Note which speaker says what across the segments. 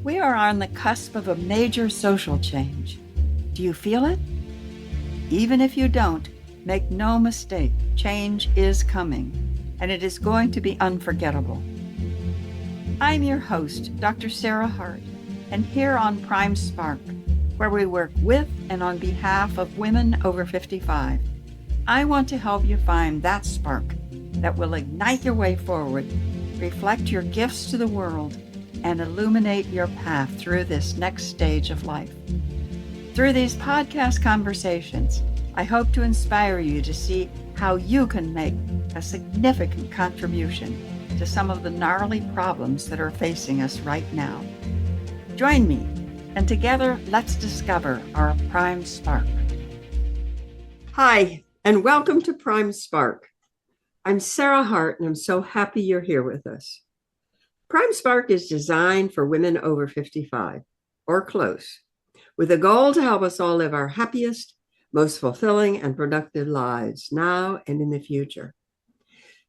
Speaker 1: We are on the cusp of a major social change. Do you feel it? Even if you don't, make no mistake, change is coming, and it is going to be unforgettable. I'm your host, Dr. Sarah Hart, and here on Prime Spark, where we work with and on behalf of women over 55, I want to help you find that spark that will ignite your way forward, reflect your gifts to the world, and illuminate your path through this next stage of life. Through these podcast conversations, I hope to inspire you to see how you can make a significant contribution to some of the gnarly problems that are facing us right now. Join me, and together let's discover our Prime Spark. Hi, and welcome to Prime Spark. I'm Sarah Hart, and I'm so happy you're here with us. Prime Spark is designed for women over 55 or close, with a goal to help us all live our happiest, most fulfilling and productive lives now and in the future.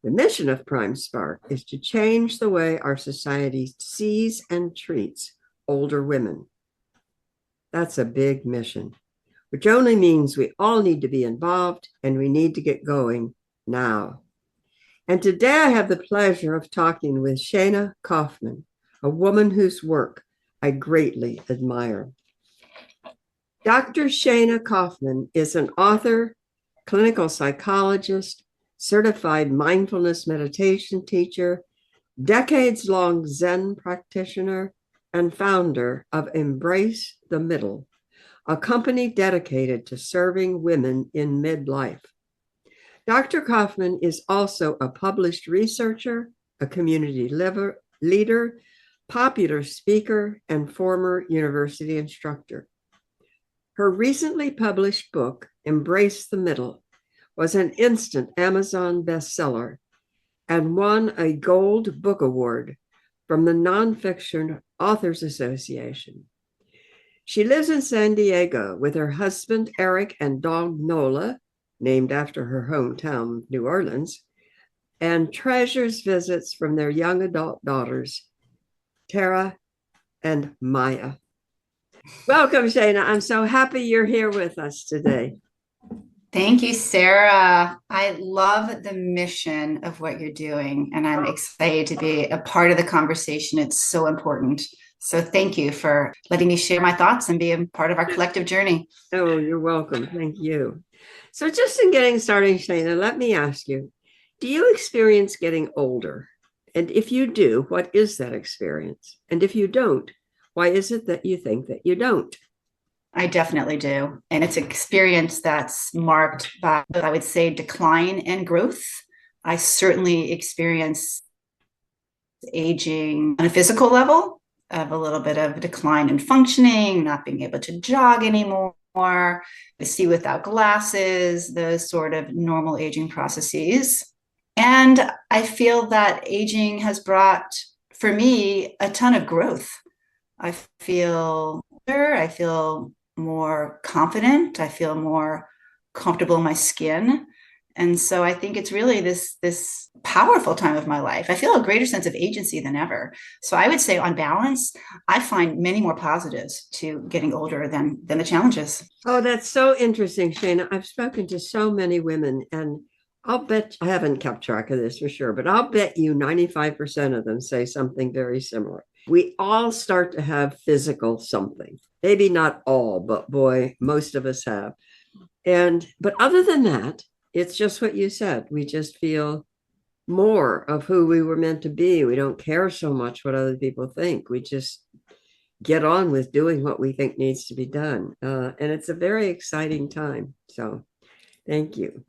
Speaker 1: The mission of Prime Spark is to change the way our society sees and treats older women. That's a big mission, which only means we all need to be involved and we need to get going now. And today I have the pleasure of talking with Shayna Kaufmann, a woman whose work I greatly admire. Dr. Shayna Kaufmann is an author, clinical psychologist, certified mindfulness meditation teacher, decades-long Zen practitioner, and founder of Embrace the Middle, a company dedicated to serving women in midlife. Dr. Kaufmann is also a published researcher, a community leader, popular speaker, and former university instructor. Her recently published book, Embrace the Middle, was an instant Amazon bestseller and won a Gold Book Award from the Nonfiction Authors Association. She lives in San Diego with her husband, Eric, and dog Nola, named after her hometown, New Orleans, and treasures visits from their young adult daughters, Tara and Maya. Welcome, Shayna. I'm so happy you're here with us today.
Speaker 2: Thank you, Sarah. I love the mission of what you're doing, and I'm excited to be a part of the conversation. It's so important. So thank you for letting me share my thoughts and be a part of our collective journey.
Speaker 1: Oh, you're welcome. Thank you. So just in getting started, Shayna, let me ask you, do you experience getting older? And if you do, what is that experience? And if you don't, why is it that you think that you don't?
Speaker 2: I definitely do. And it's an experience that's marked by, I would say, decline and growth. I certainly experience aging on a physical level, of a little bit of decline in functioning, not being able to jog anymore, to see without glasses, those sort of normal aging processes. And I feel that aging has brought, for me, a ton of growth. I feel better, I feel more confident, I feel more comfortable in my skin. And so I think it's really this powerful time of my life. I feel a greater sense of agency than ever. So I would say on balance, I find many more positives to getting older than the challenges.
Speaker 1: Oh, that's so interesting, Shayna. I've spoken to so many women, and I'll bet, I haven't kept track of this for sure, but I'll bet you 95% of them say something very similar. We all start to have physical something. Maybe not all, but boy, most of us have. But other than that, it's just what you said. We just feel more of who we were meant to be. We don't care so much what other people think. We just get on with doing what we think needs to be done. And it's a very exciting time. So thank you.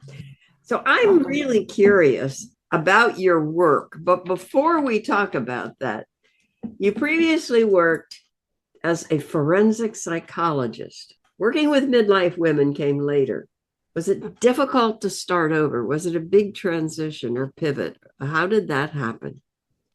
Speaker 1: So I'm really curious about your work. But before we talk about that, you previously worked as a forensic psychologist. Working with midlife women came later. Was it difficult to start over? Was it a big transition or pivot? How did that happen?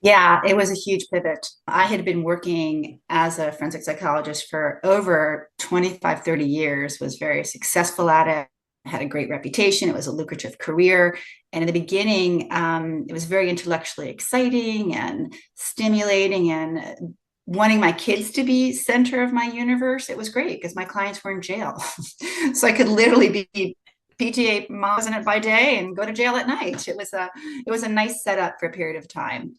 Speaker 2: Yeah, it was a huge pivot. I had been working as a forensic psychologist for over 25, 30 years, was very successful at it, had a great reputation. It was a lucrative career. And in the beginning, it was very intellectually exciting and stimulating and wanting my kids to be center of my universe, it was great because my clients were in jail. So I could literally be PTA mom president by day and go to jail at night. It was a nice setup for a period of time,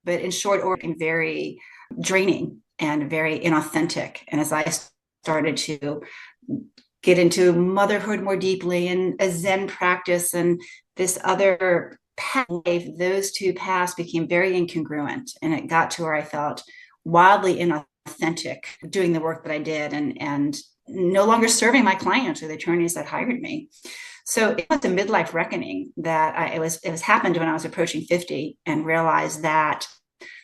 Speaker 2: but in short order and very draining and very inauthentic. And as I started to get into motherhood more deeply and a Zen practice and this other path, those two paths became very incongruent. And it got to where I felt wildly inauthentic doing the work that I did and no longer serving my clients or the attorneys that hired me. So it was a midlife reckoning that it was happened when I was approaching 50 and realized that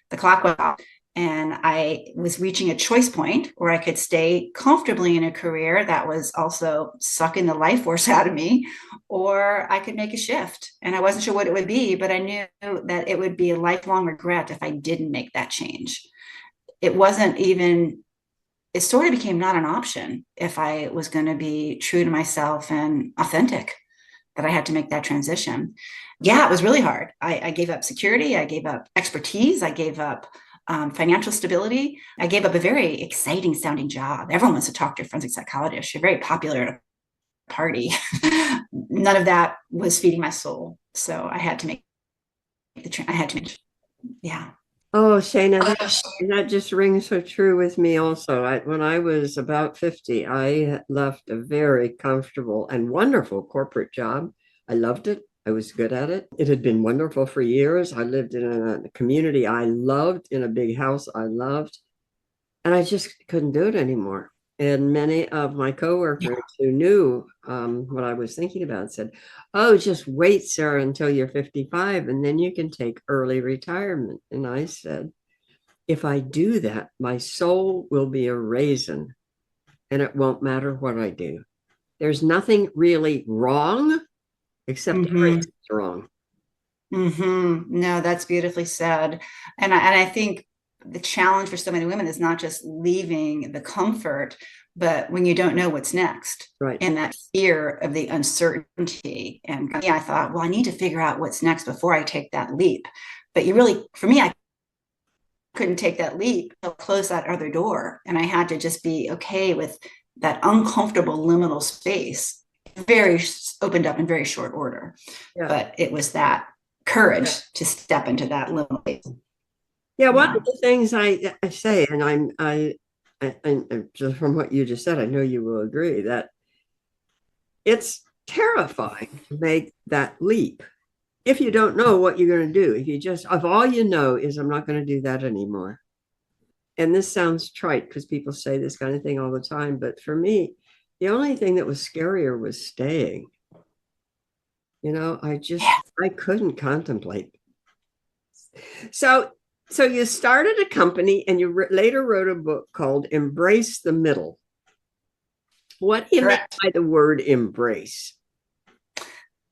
Speaker 2: the clock was off and I was reaching a choice point where I could stay comfortably in a career that was also sucking the life force out of me, or I could make a shift. And I wasn't sure what it would be, but I knew that it would be a lifelong regret if I didn't make that change. It wasn't even, it sort of became not an option if I was going to be true to myself and authentic, that I had to make that transition. Yeah, it was really hard. I gave up security. I gave up expertise. I gave up financial stability. I gave up a very exciting sounding job. Everyone wants to talk to a forensic psychologist. You're very popular at a party. None of that was feeding my soul. So I had to make I had to make, yeah.
Speaker 1: Oh, Shayna, that just rings so true with me also. When I was about 50, I left a very comfortable and wonderful corporate job. I loved it. I was good at it. It had been wonderful for years. I lived in a community I loved, in a big house I loved, and I just couldn't do it anymore. And many of my coworkers who knew what I was thinking about said, "Oh, just wait, Sarah, until you're 55, and then you can take early retirement." And I said, "If I do that, my soul will be a raisin, and it won't matter what I do. There's nothing really wrong, except everything's wrong."
Speaker 2: No, that's beautifully said. And I think the challenge for so many women is not just leaving the comfort, but when you don't know what's next,
Speaker 1: Right.
Speaker 2: and that fear of the uncertainty. And yeah, I thought, well, I need to figure out what's next before I take that leap. But you really, for me, I couldn't take that leap to close that other door. And I had to just be okay with that uncomfortable liminal space, very opened up in very short order.
Speaker 1: Yeah.
Speaker 2: But it was that courage to step into that liminal space.
Speaker 1: Yeah, one of the things I say, and and just from what you just said, I know you will agree that it's terrifying to make that leap if you don't know what you're going to do. If all you know is, "I'm not going to do that anymore." And this sounds trite because people say this kind of thing all the time, but for me, the only thing that was scarier was staying. I couldn't contemplate. So you started a company and you later wrote a book called Embrace the Middle. What do you mean by the word embrace?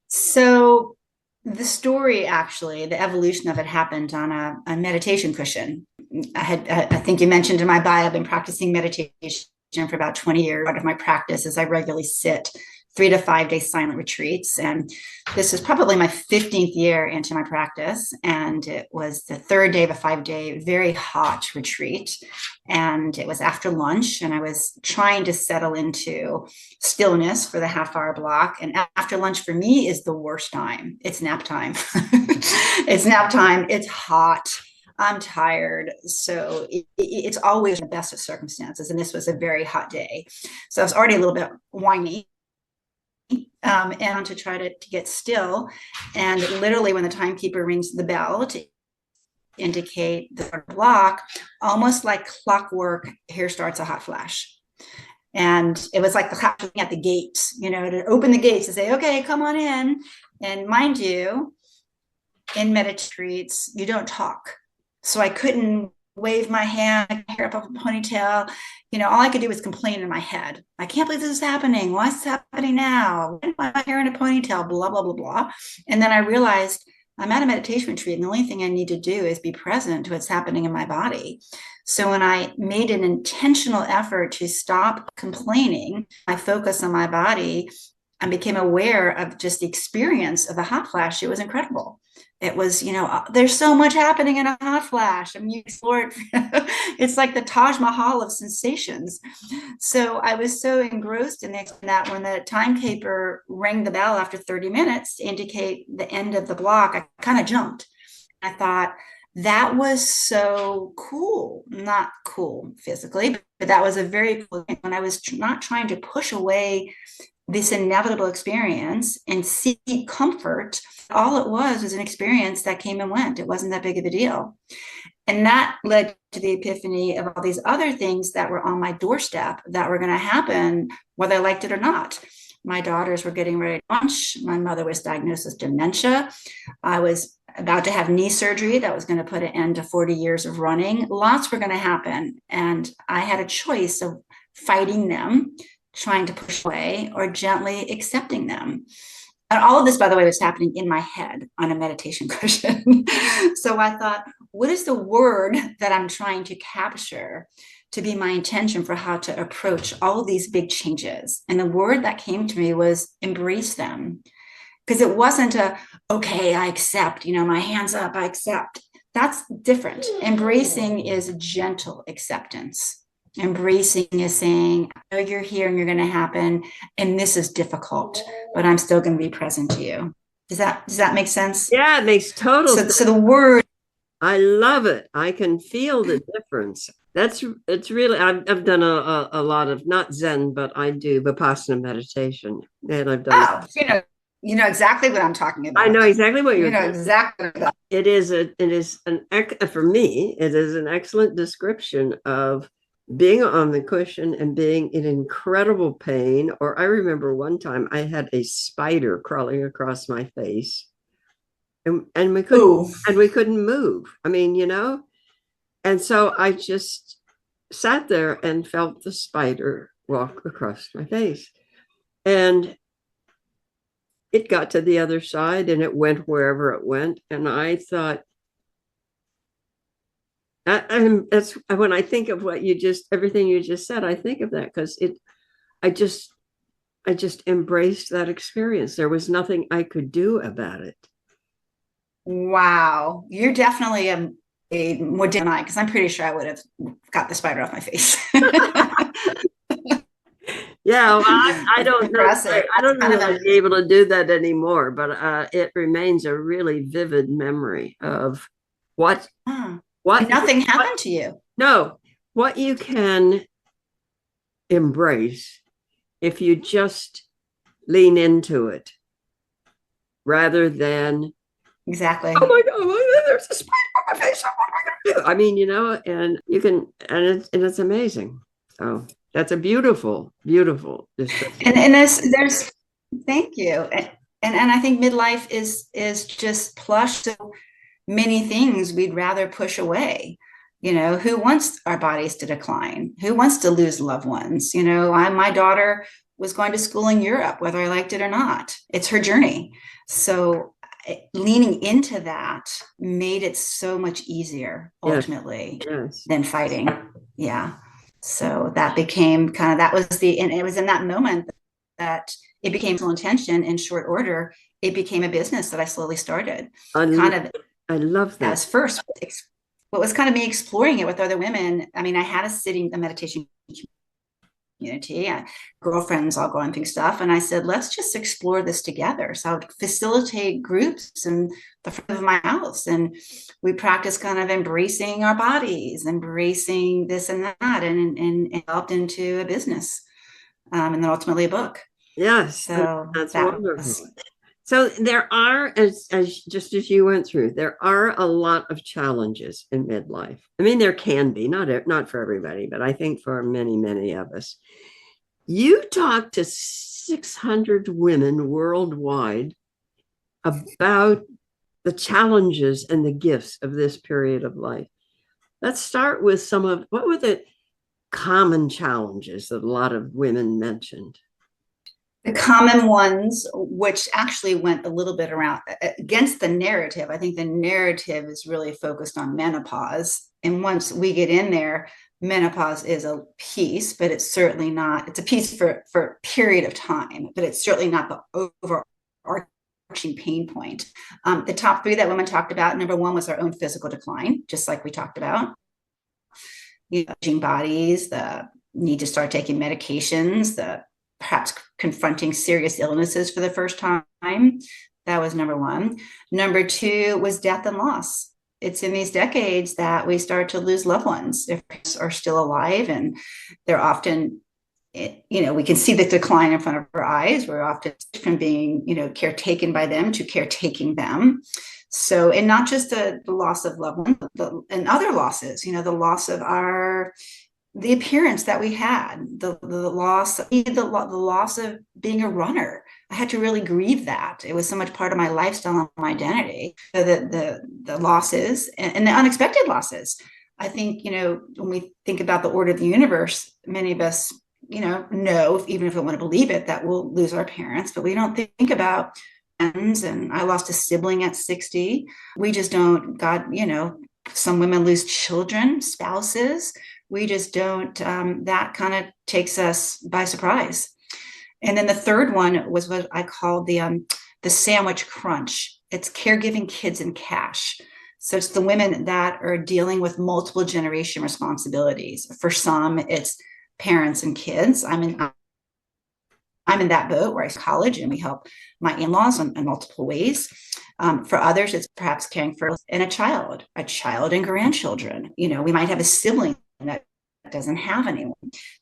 Speaker 2: So the story, actually, the evolution of it happened on a meditation cushion. I think you mentioned in my bio, I've been practicing meditation for about 20 years. Part of my practice is I regularly sit 3 to 5 day silent retreats. And this is probably my 15th year into my practice. And it was the third day of a 5 day, very hot retreat. And it was after lunch, and I was trying to settle into stillness for the half-hour block. And after lunch for me is the worst time. It's nap time. It's nap time. It's hot. I'm tired. So it's always the best of circumstances. And this was a very hot day. So I was already a little bit whiny. And to try to get still. And literally, when the timekeeper rings the bell to indicate the block, almost like clockwork, here starts a hot flash. And it was like the happening at the gates, to open the gates to say, "Okay, come on in." And mind you, in retreats, you don't talk. So I couldn't wave my hand, hair up a ponytail. All I could do was complain in my head. "I can't believe this is happening. Why is this happening now? Why is my hair in a ponytail? Blah, blah, blah, blah." And then I realized I'm at a meditation retreat, and the only thing I need to do is be present to what's happening in my body. So when I made an intentional effort to stop complaining, I focus on my body, I became aware of just the experience of the hot flash. It was incredible. It was, there's so much happening in a hot flash. I mean, you explore it. It's like the Taj Mahal of sensations. So I was so engrossed in that when the timekeeper rang the bell after 30 minutes to indicate the end of the block, I kind of jumped. I thought, that was so cool. Not cool physically, but that was a very cool thing when I was not trying to push away this inevitable experience and seek comfort. All it was an experience that came and went. It wasn't that big of a deal. And that led to the epiphany of all these other things that were on my doorstep that were going to happen, whether I liked it or not. My daughters were getting ready to launch. My mother was diagnosed with dementia. I was about to have knee surgery that was going to put an end to 40 years of running. Lots were going to happen. And I had a choice of fighting them, trying to push away, or gently accepting them. And all of this, by the way, was happening in my head on a meditation cushion. So I thought, what is the word that I'm trying to capture to be my intention for how to approach all of these big changes? And the word that came to me was embrace them. Because it wasn't okay, I accept, my hands up, I accept. That's different. Embracing is gentle acceptance. Embracing is saying, I know you're here and you're going to happen, and this is difficult, but I'm still going to be present to you. Does that make sense?
Speaker 1: Yeah, it makes total sense.
Speaker 2: So the word,
Speaker 1: I love it. I can feel the difference. It's really, I've done a lot of, not Zen, but I do Vipassana meditation, and I've done.
Speaker 2: You know exactly what I'm talking about.
Speaker 1: I know exactly what you're.
Speaker 2: You know exactly.
Speaker 1: It is for me, it is an excellent description of being on the cushion and being in incredible pain. Or I remember one time I had a spider crawling across my face, and we couldn't move. I mean, and so I just sat there and felt the spider walk across my face, and it got to the other side and it went wherever it went. And I thought, and that's when I think of everything you just said, I think of that because I just embraced that experience. There was nothing I could do about it.
Speaker 2: Wow. You're definitely a more than I, because I'm pretty sure I would have got the spider off my face.
Speaker 1: Yeah, well, I don't know. I don't know if I'd be able to do that anymore, but it remains a really vivid memory of what
Speaker 2: nothing happened to you.
Speaker 1: No, what you can embrace if you just lean into it rather than
Speaker 2: exactly.
Speaker 1: Oh my God, there's a spider on my face. What am I going to do? I mean, and you can, and it's amazing. So that's a beautiful, beautiful description.
Speaker 2: And there's thank you. And I think midlife is just plush so many things we'd rather push away. Who wants our bodies to decline? Who wants to lose loved ones? My daughter was going to school in Europe, whether I liked it or not. It's her journey. So leaning into that made it so much easier ultimately than fighting. Yeah. So that became and it was in that moment that it became full intention in short order. It became a business that I slowly started.
Speaker 1: I love that.
Speaker 2: As first, what was kind of me exploring it with other women. I mean, I had a meditation community, girlfriends all going through stuff. And I said, let's just explore this together. So I would facilitate groups in the front of my house. And we practiced kind of embracing our bodies, embracing this and that, and developed into a business. And then ultimately a book.
Speaker 1: Yes. So that's wonderful. So there are, as just as you went through, there are a lot of challenges in midlife. I mean, there can be, not for everybody, but I think for many, many of us. You talked to 600 women worldwide about the challenges and the gifts of this period of life. Let's start with what were the common challenges that a lot of women mentioned?
Speaker 2: The common ones, which actually went a little bit around against the narrative. I think the narrative is really focused on menopause. And once we get in there, menopause is a piece, but it's certainly not, it's a piece for a period of time, but it's certainly not the overarching pain point. The top three that women talked about, number one was our own physical decline, just like we talked about. Aging bodies, the need to start taking medications, the perhaps confronting serious illnesses for the first time. That was number one. Number two was death and loss. It's in these decades that we start to lose loved ones if are still alive, and they're often, we can see the decline in front of our eyes. We're often from being, caretaken by them to caretaking them. So, and not just the loss of loved ones, and other losses, the loss of the appearance that we had, the loss of being a runner. I had to really grieve that. It was so much part of my lifestyle and my identity. So the losses and the unexpected losses. I think, when we think about the order of the universe, many of us, know, even if we want to believe it, that we'll lose our parents, but we don't think about friends. And I lost a sibling at 60. We just don't, some women lose children, spouses. We just don't, that kind of takes us by surprise. And then the third one was what I called the sandwich crunch. It's caregiving, kids, and cash. So it's the women that are dealing with multiple generation responsibilities. For some, it's parents and kids. I'm in that boat where I college and we help my in-laws in multiple ways. For others, it's perhaps caring for a child and grandchildren. We might have a sibling that doesn't have anyone.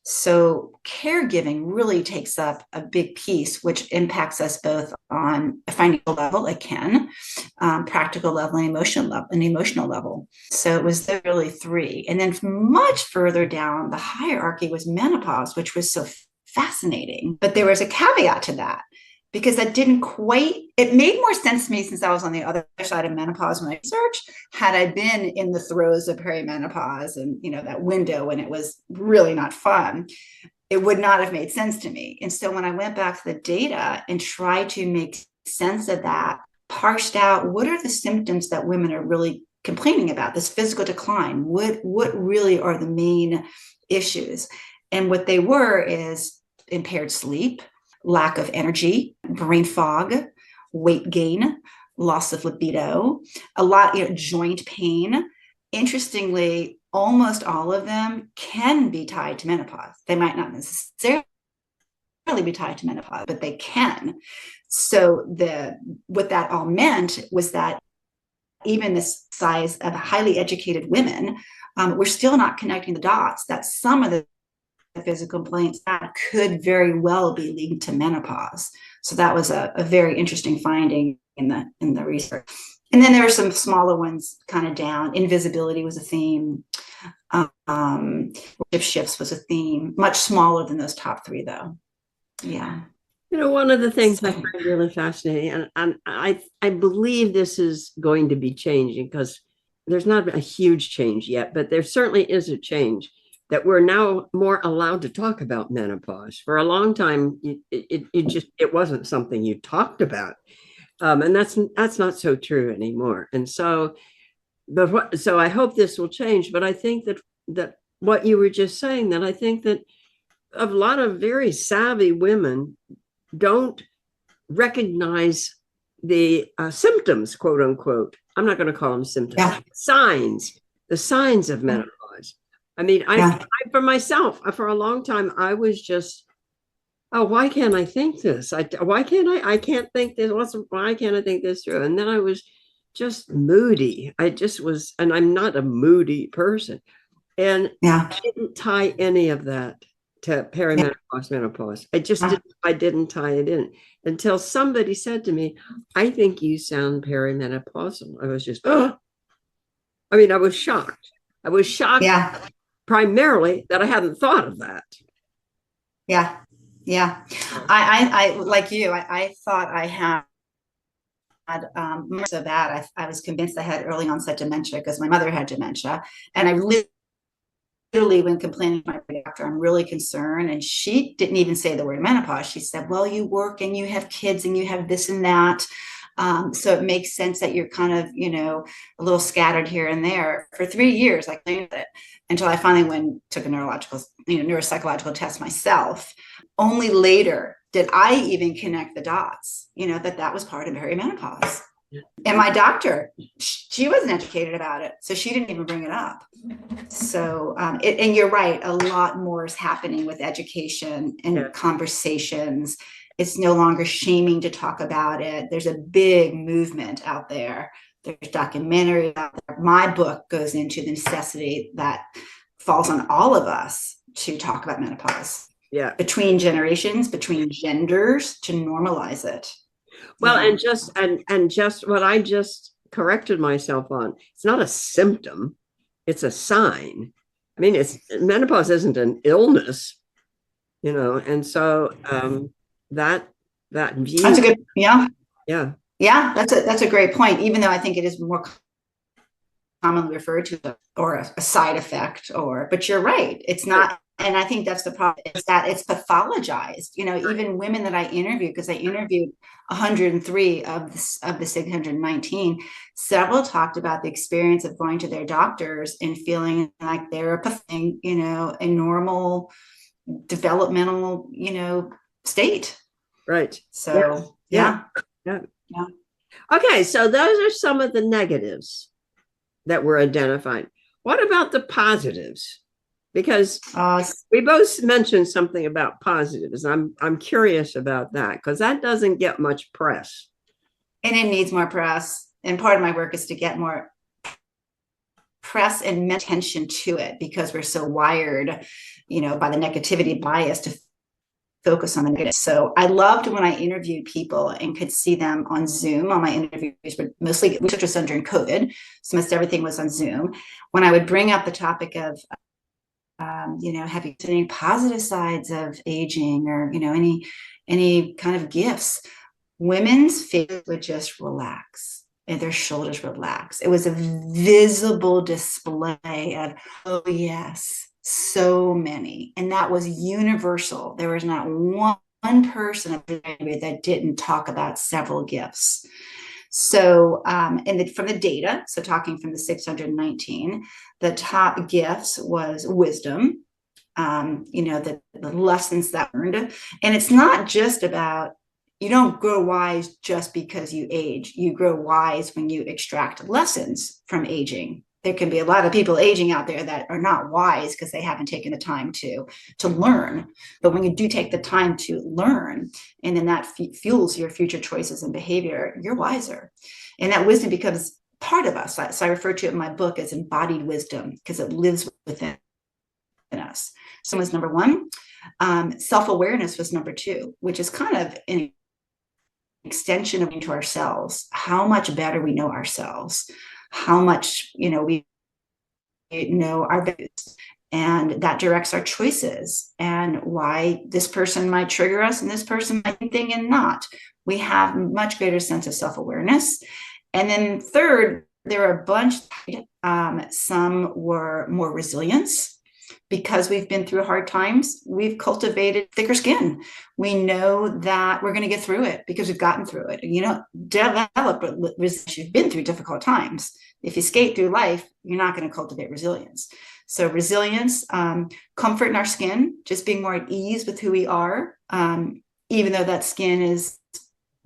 Speaker 2: So caregiving really takes up a big piece, which impacts us both on a financial level, it can, practical level, and emotional level. So it was really three. And then much further down the hierarchy was menopause, which was so fascinating. But there was a caveat to that, because that it made more sense to me since I was on the other side of menopause when I researched. Had I been in the throes of perimenopause and, that window when it was really not fun, it would not have made sense to me. And so when I went back to the data and tried to make sense of that, parsed out what are the symptoms that women are really complaining about, this physical decline, what really are the main issues? And what they were is impaired sleep, lack of energy, brain fog, weight gain, loss of libido, a lot, joint pain. Interestingly, almost all of them can be tied to menopause. They might not necessarily be tied to menopause, but they can. So what that all meant was that even this size of highly educated women, we're still not connecting the dots that some of the physical complaints that could very well be leading to menopause. So that was a very interesting finding in the research. And then there were some smaller ones kind of down. Invisibility was a theme. Shifts was a theme. Much smaller than those top three, though. Yeah.
Speaker 1: One of the things I find really fascinating, and I believe this is going to be changing, because there's not a huge change yet, but there certainly is a change, that we're now more allowed to talk about menopause. For a long time, it wasn't something you talked about, and that's not so true anymore. And so I hope this will change. But I think that what you were just saying, that I think that a lot of very savvy women don't recognize the symptoms, quote unquote. I'm not going to call them symptoms. Yeah. The signs of menopause. I mean, I for myself, for a long time, I was just, why can't I think this? I can't think this. Why can't I think this through? And then I was just moody. I just was, and I'm not a moody person. And I didn't tie any of that to perimenopause, menopause. I didn't tie it in until somebody said to me, I think you sound perimenopausal. I was just, I was shocked. Primarily that I hadn't thought of that.
Speaker 2: Yeah. I like you, I thought I had more so bad. I was convinced I had early onset dementia because my mother had dementia, and I literally, when complaining to my doctor, I'm really concerned. And she didn't even say the word menopause. She said, well, you work and you have kids and you have this and that. So it makes sense that you're kind of, a little scattered here and there. For 3 years, I claimed it until I finally took a neuropsychological test myself. Only later did I even connect the dots, that was part of perimenopause. And my doctor, she wasn't educated about it, so she didn't even bring it up. So, and you're right, a lot more is happening with education and conversations. It's no longer shaming to talk about it. There's a big movement out there. There's documentaries out there. My book goes into the necessity that falls on all of us to talk about menopause.
Speaker 1: Yeah.
Speaker 2: Between generations, between genders, to normalize it.
Speaker 1: Well, and just what I just corrected myself on, it's not a symptom, it's a sign. I mean, menopause isn't an illness, and so that view.
Speaker 2: That's a good,
Speaker 1: yeah.
Speaker 2: That's a great point. Even though I think it is more commonly referred to or a side effect, but you're right, it's not. And I think that's the problem, is that it's pathologized. Even women that I interviewed, because I interviewed 103 of the 619, several talked about the experience of going to their doctors and feeling like they're a normal developmental, state.
Speaker 1: Right.
Speaker 2: So,
Speaker 1: yeah. Okay, so those are some of the negatives that we're identifying. What about the positives? Because we both mentioned something about positives. I'm curious about that, because that doesn't get much press.
Speaker 2: And it needs more press. And part of my work is to get more press and attention to it, because we're so wired, by the negativity bias to focus on the negative. So I loved when I interviewed people and could see them on Zoom. On my interviews, but mostly we took this on during COVID, so most everything was on Zoom. When I would bring up the topic of have you seen any positive sides of aging, or any kind of gifts, women's faces would just relax and their shoulders relax. It was a visible display of, oh yes, so many. And that was universal. There was not one person that didn't talk about several gifts. So, from the data, so talking from the 619, the top gifts was wisdom, the lessons that learned. And it's not just about, you don't grow wise just because you age. You grow wise when you extract lessons from aging. There can be a lot of people aging out there that are not wise because they haven't taken the time to learn. But when you do take the time to learn, and then that fuels your future choices and behavior, you're wiser. And that wisdom becomes part of us. So I refer to it in my book as embodied wisdom, because it lives within us. So was number one. Self-awareness was number two, which is kind of an extension of into ourselves. How much better we know ourselves, how much we know our values, and that directs our choices, and why this person might trigger us and this person might be thinking and not. We have much greater sense of self-awareness. And then third, there are a bunch. Some were more resilience. Because we've been through hard times, we've cultivated thicker skin. We know that we're going to get through it because we've gotten through it. Develop resilience. You've been through difficult times. If you skate through life, you're not going to cultivate resilience. So resilience, comfort in our skin, just being more at ease with who we are, even though that skin is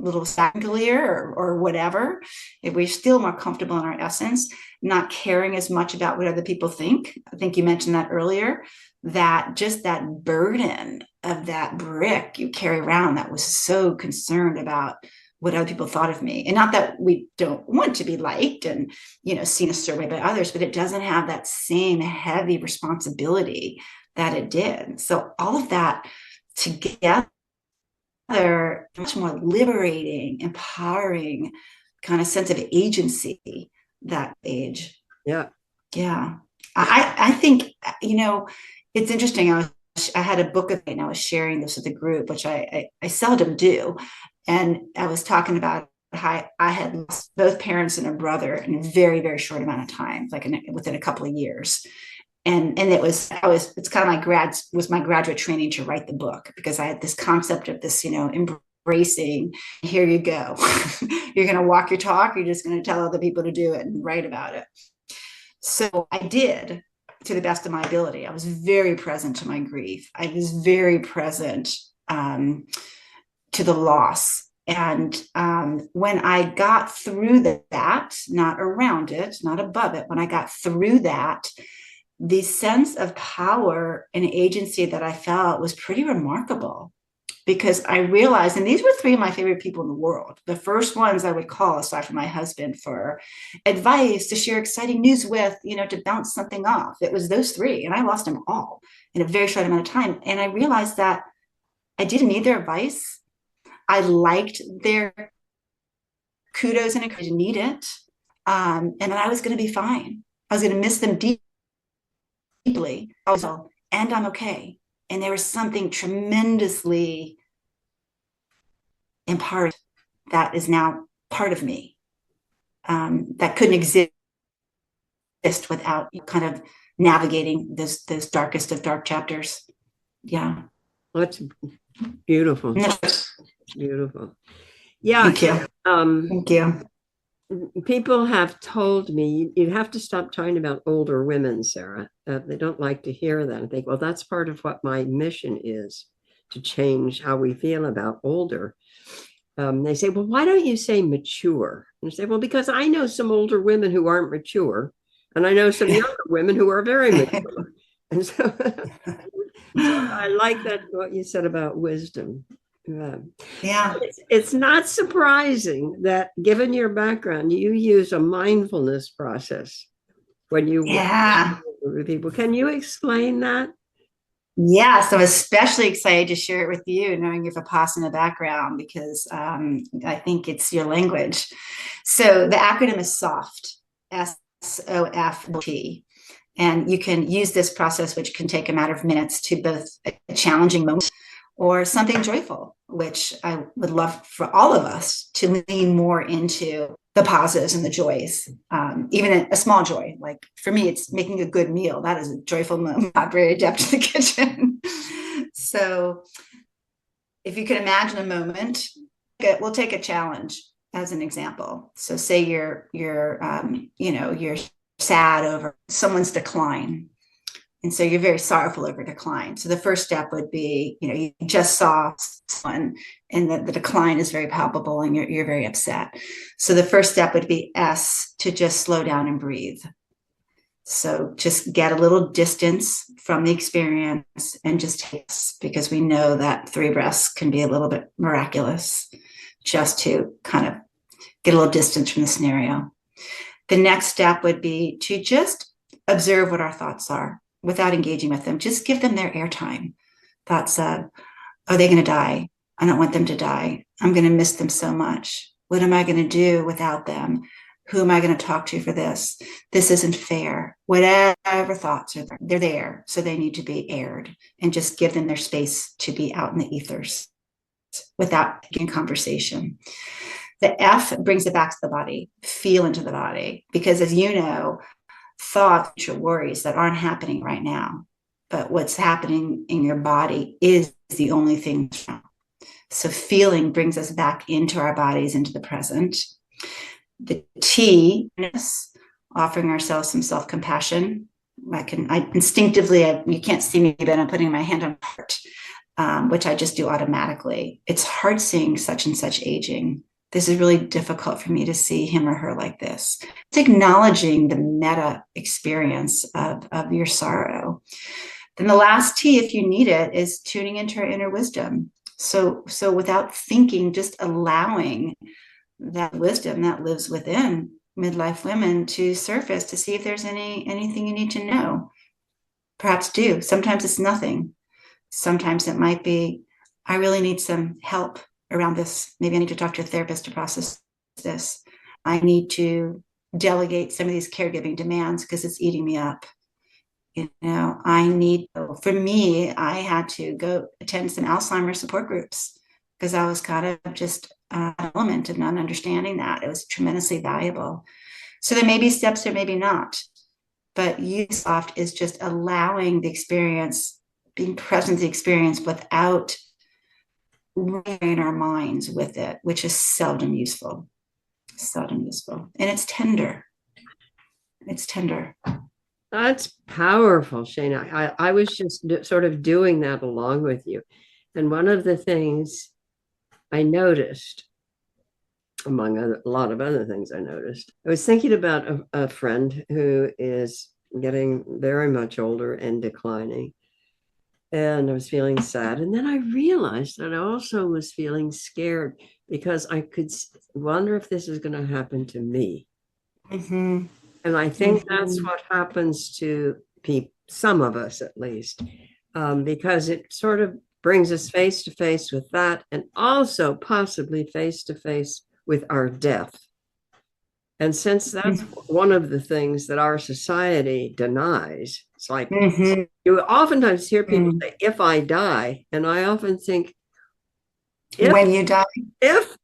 Speaker 2: a little saggier or whatever, if we're still more comfortable in our essence, not caring as much about what other people think. I think you mentioned that earlier, that just that burden of that brick you carry around that was so concerned about what other people thought of me. And not that we don't want to be liked and, seen a certain way by others, but it doesn't have that same heavy responsibility that it did. So all of that together, much more liberating, empowering kind of sense of agency that age.
Speaker 1: Yeah.
Speaker 2: I think, it's interesting. I had a book of it and I was sharing this with the group, which I seldom do. And I was talking about how I had lost both parents and a brother in a very, very short amount of time, like within a couple of years. And it's kind of my graduate training to write the book, because I had this concept of this, embrace embracing. Here you go. You're going to walk your talk. You're just going to tell other people to do it and write about it. So I did, to the best of my ability. I was very present to my grief. I was very present to the loss. And when I got through that, not around it, not above it, when I got through that, the sense of power and agency that I felt was pretty remarkable, because I realized, and these were three of my favorite people in the world. The first ones I would call, aside from my husband, for advice, to share exciting news with, to bounce something off. It was those three, and I lost them all in a very short amount of time. And I realized that I didn't need their advice. I liked their kudos and encouragement. I didn't need it. And I was going to be fine. I was going to miss them deeply. And I'm okay. And there was something tremendously imparted that is now part of me, that couldn't exist without kind of navigating those darkest of dark chapters. Yeah.
Speaker 1: That's beautiful. Beautiful. Yeah.
Speaker 2: Thank you. Thank you.
Speaker 1: People have told me you have to stop talking about older women, Sarah. They don't like to hear that. I think, well, that's part of what my mission is, to change how we feel about older. They say, well, why don't you say mature? And I say, well, because I know some older women who aren't mature, and I know some younger women who are very mature. And so I like that, what you said about wisdom.
Speaker 2: Yeah.
Speaker 1: It's not surprising that, given your background, you use a mindfulness process when you work with people. Can you explain that?
Speaker 2: Yes, I'm especially excited to share it with you, knowing you have a Vipassana background, because I think it's your language. So the acronym is SOFT, SOFT. And you can use this process, which can take a matter of minutes, to both a challenging moment or something joyful, which I would love for all of us to lean more into the positives and the joys, even a small joy. Like for me, it's making a good meal. That is a joyful moment. I'm not very adept in the kitchen. So if you can imagine a moment, we'll take a challenge as an example. So say you're sad over someone's decline. And so you're very sorrowful over decline. So the first step would be, you just saw someone and the decline is very palpable and you're very upset. So the first step would be S, to just slow down and breathe. So just get a little distance from the experience and just taste, because we know that 3 breaths can be a little bit miraculous, just to kind of get a little distance from the scenario. The next step would be to just observe what our thoughts are without engaging with them. Just give them their airtime. Thoughts of, are they going to die? I don't want them to die. I'm going to miss them so much. What am I going to do without them? Who am I going to talk to for this? This isn't fair. Whatever thoughts are there, they're there. So they need to be aired, and just give them their space to be out in the ethers without getting conversation. The F brings it back to the body, feel into the body, because as you know, thoughts are worries that aren't happening right now, but what's happening in your body is the only thing. So feeling brings us back into our bodies, into the present. The T, offering ourselves some self-compassion. I instinctively, you can't see me, but I'm putting my hand on my heart, which I just do automatically. It's hard seeing such and such aging. This is really difficult for me to see him or her like this. It's acknowledging the meta experience of your sorrow. Then the last T, if you need it, is tuning into our inner wisdom. So without thinking, just allowing that wisdom that lives within midlife women to surface, to see if there's anything you need to know. Perhaps do. Sometimes it's nothing. Sometimes it might be, I really need some help around this. Maybe I need to talk to a therapist to process this. I need to delegate some of these caregiving demands because it's eating me up. For me, I had to go attend some Alzheimer's support groups because I was kind of just an element of not understanding that. It was tremendously valuable. So there may be steps, there may be not. But USOFT is just allowing the experience, being present to the experience without retrain our minds with it, which is seldom useful. Seldom useful. And it's tender. It's tender.
Speaker 1: That's powerful, Shayna. I was just sort of doing that along with you. And one of the things I noticed, among a lot of other things I noticed, I was thinking about a friend who is getting very much older and declining. And I was feeling sad. And then I realized that I also was feeling scared because I could wonder if this is going to happen to me.
Speaker 2: Mm-hmm.
Speaker 1: And I think that's what happens to people, some of us at least, because it sort of brings us face to face with that, and also possibly face to face with our death. And since that's one of the things that our society denies, it's like you oftentimes hear people say, if I die, and I often think,
Speaker 2: when you die,
Speaker 1: if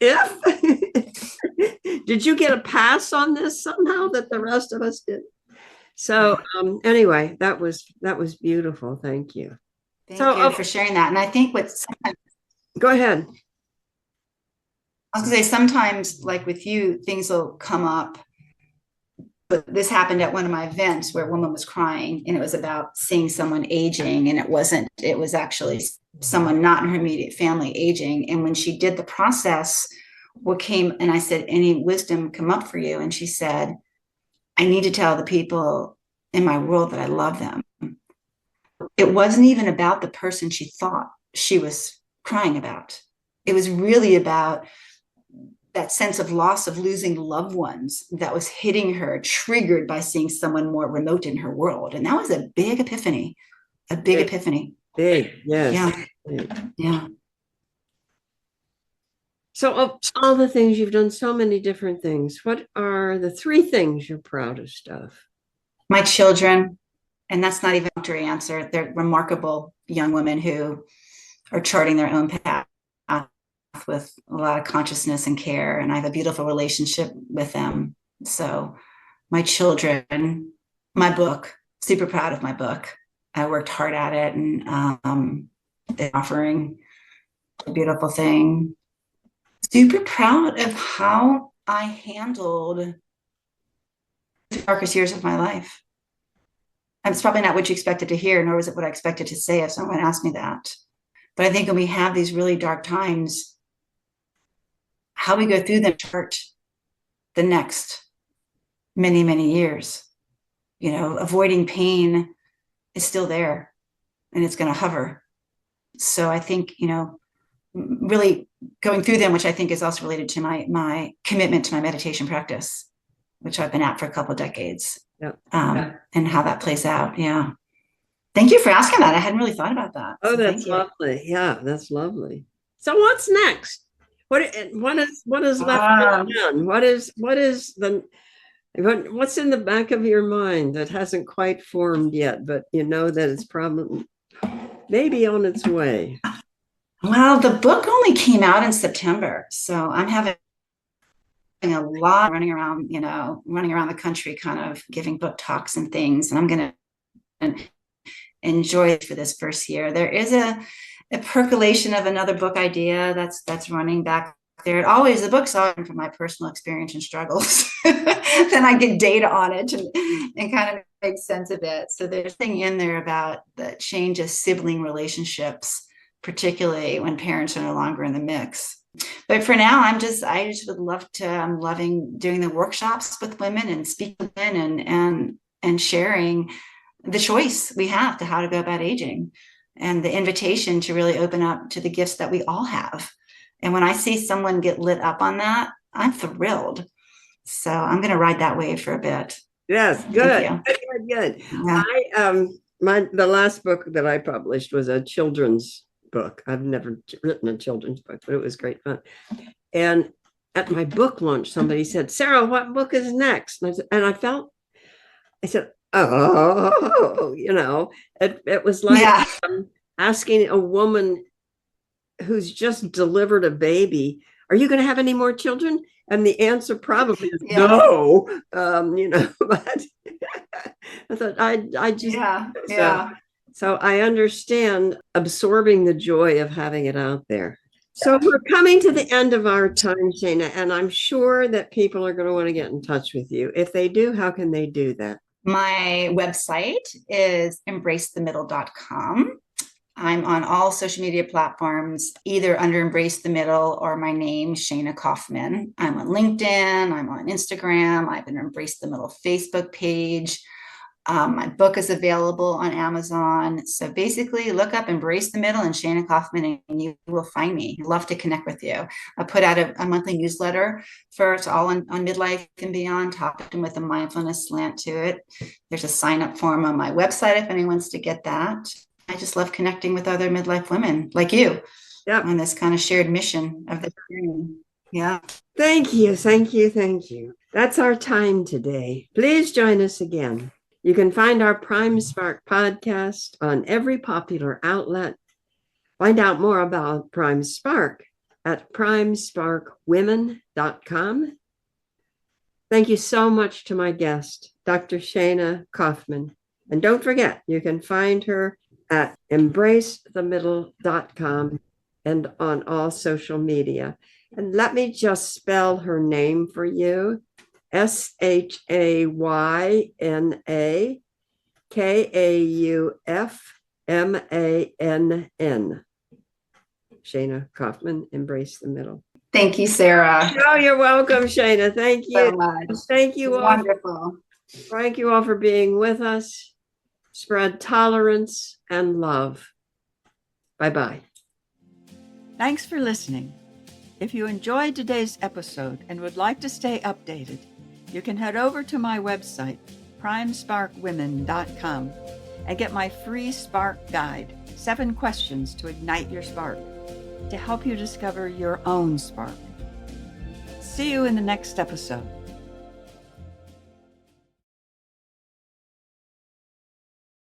Speaker 1: did you get a pass on this somehow that the rest of us did? So anyway, that was beautiful. Thank you.
Speaker 2: Thank you for sharing that. And I think
Speaker 1: go ahead.
Speaker 2: I was going to say, sometimes, like with you, things will come up. But this happened at one of my events where a woman was crying, and it was about seeing someone aging, and it was actually someone not in her immediate family aging. And when she did the process, what came, and I said, any wisdom come up for you? And she said, I need to tell the people in my world that I love them. It wasn't even about the person she thought she was crying about. It was really about that sense of loss of losing loved ones that was hitting her, triggered by seeing someone more remote in her world. And that was a big epiphany, epiphany.
Speaker 1: Big, yes.
Speaker 2: Yeah.
Speaker 1: Big.
Speaker 2: Yeah.
Speaker 1: So of all the things, you've done so many different things. What are the 3 things you're proudest of?
Speaker 2: My children, and that's not even a victory answer. They're remarkable young women who are charting their own path with a lot of consciousness and care, and I have a beautiful relationship with them. So my children, my book, super proud of my book. I worked hard at it, and they're offering a beautiful thing. Super proud of how I handled the darkest years of my life. And it's probably not what you expected to hear, nor was it what I expected to say if someone asked me that. But I think when we have these really dark times, how we go through them chart the next many, many years. You know, avoiding pain is still there, and it's going to hover. So I think, you know, really going through them, which I think is also related to my commitment to my meditation practice, which I've been at for a couple of decades, and how that plays out. Yeah. Thank you for asking that. I hadn't really thought about that.
Speaker 1: Oh, so that's lovely. Yeah, that's lovely. So what's next? What is left done? What's in the back of your mind that hasn't quite formed yet, but you know that it's probably maybe on its way?
Speaker 2: Well, the book only came out in September, so I'm having a lot running around the country, kind of giving book talks and things, and I'm going to enjoy it for this first year. There is a percolation of another book idea that's running back there. The book's all from my personal experience and struggles. Then I get data on it and kind of make sense of it. So there's a thing in there about the change of sibling relationships, particularly when parents are no longer in the mix. But for now, I just would love to. I'm loving doing the workshops with women and speaking with women and sharing the choice we have to how to go about aging, and the invitation to really open up to the gifts that we all have. And when I see someone get lit up on that, I'm thrilled. So I'm going to ride that wave for a bit.
Speaker 1: Yes, good. Good. Yeah. The last book that I published was a children's book. I've never written a children's book, but it was great fun. And at my book launch, somebody said, Sarah, what book is next? I said, oh, you know, it was like asking a woman who's just delivered a baby, are you going to have any more children? And the answer probably is no. You know, but I thought I just so I understand absorbing the joy of having it out there. So we're coming to the end of our time, Shayna, and I'm sure that people are going to want to get in touch with you. If they do, how can they do that?
Speaker 2: My website is embracethemiddle.com. I'm on all social media platforms, either under Embrace the Middle or my name, Shayna Kaufmann. I'm on LinkedIn, I'm on Instagram, I have an Embrace the Middle Facebook page. My book is available on Amazon. So basically, look up Embrace the Middle and Shayna Kaufmann, and you will find me. I'd love to connect with you. I put out a monthly newsletter to all on midlife and beyond, talking with a mindfulness slant to it. There's a sign-up form on my website if anyone wants to get that. I just love connecting with other midlife women like you on this kind of shared mission of the journey. Yeah.
Speaker 1: Thank you. Thank you. Thank you. That's our time today. Please join us again. You can find our Prime Spark podcast on every popular outlet. Find out more about Prime Spark at primesparkwomen.com. Thank you so much to my guest, Dr. Shayna Kaufmann. And don't forget, you can find her at embracethemiddle.com and on all social media. And let me just spell her name for you. Shaynakaufmann. Shayna Kaufmann, Embrace the Middle.
Speaker 2: Thank you, Sarah.
Speaker 1: Oh, you're welcome, Shayna. Thank you.
Speaker 2: So much.
Speaker 1: Thank you all.
Speaker 2: Wonderful.
Speaker 1: Thank you all for being with us. Spread tolerance and love. Bye-bye. Thanks for listening. If you enjoyed today's episode and would like to stay updated, you can head over to my website, primesparkwomen.com, and get my free Spark Guide, 7 questions to ignite your spark, to help you discover your own spark. See you in the next episode.